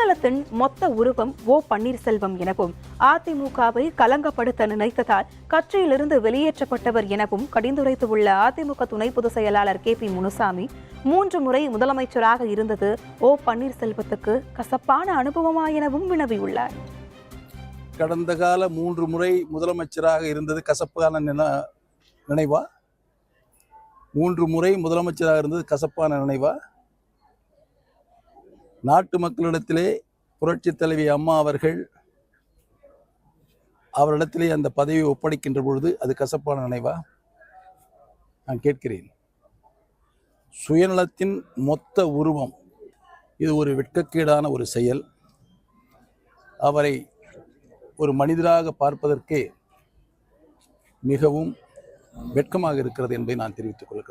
சுயநலத்தின் மொத்த உருவம் ஓ பன்னீர்செல்வம் எனவும் அதிமுகவை கலங்கப்படுத்த நினைத்ததால் கட்சியிலிருந்து வெளியேற்றப்பட்டவர் எனவும் கடிந்துரைத்துள்ள அதிமுக துணை பொதுச் செயலாளர் KP முனுசாமி 3 முறை முதலமைச்சராக இருந்தது ஓ பன்னீர்செல்வத்துக்கு கசப்பான அனுபவமா எனவும் வினவியுள்ளார். கடந்த கால 3 முறை முதலமைச்சராக இருந்தது கசப்பான நினைவா? 3 முறை முதலமைச்சராக இருந்தது கசப்பான நினைவா? நாட்டு மக்களிடத்திலே புரட்சித் தலைவி அம்மா அவரிடத்திலே அந்த பதவியை ஒப்படைக்கின்ற பொழுது அது கசப்பான நினைவா? நான் கேட்கிறேன். சுயநலத்தின் மொத்த உருவம். இது ஒரு வெட்கக்கேடான ஒரு செயல். அவரை ஒரு மனிதராக பார்ப்பதற்கே மிகவும் வெட்கமாக இருக்கிறது என்பதை நான் தெரிவித்துக் கொள்ள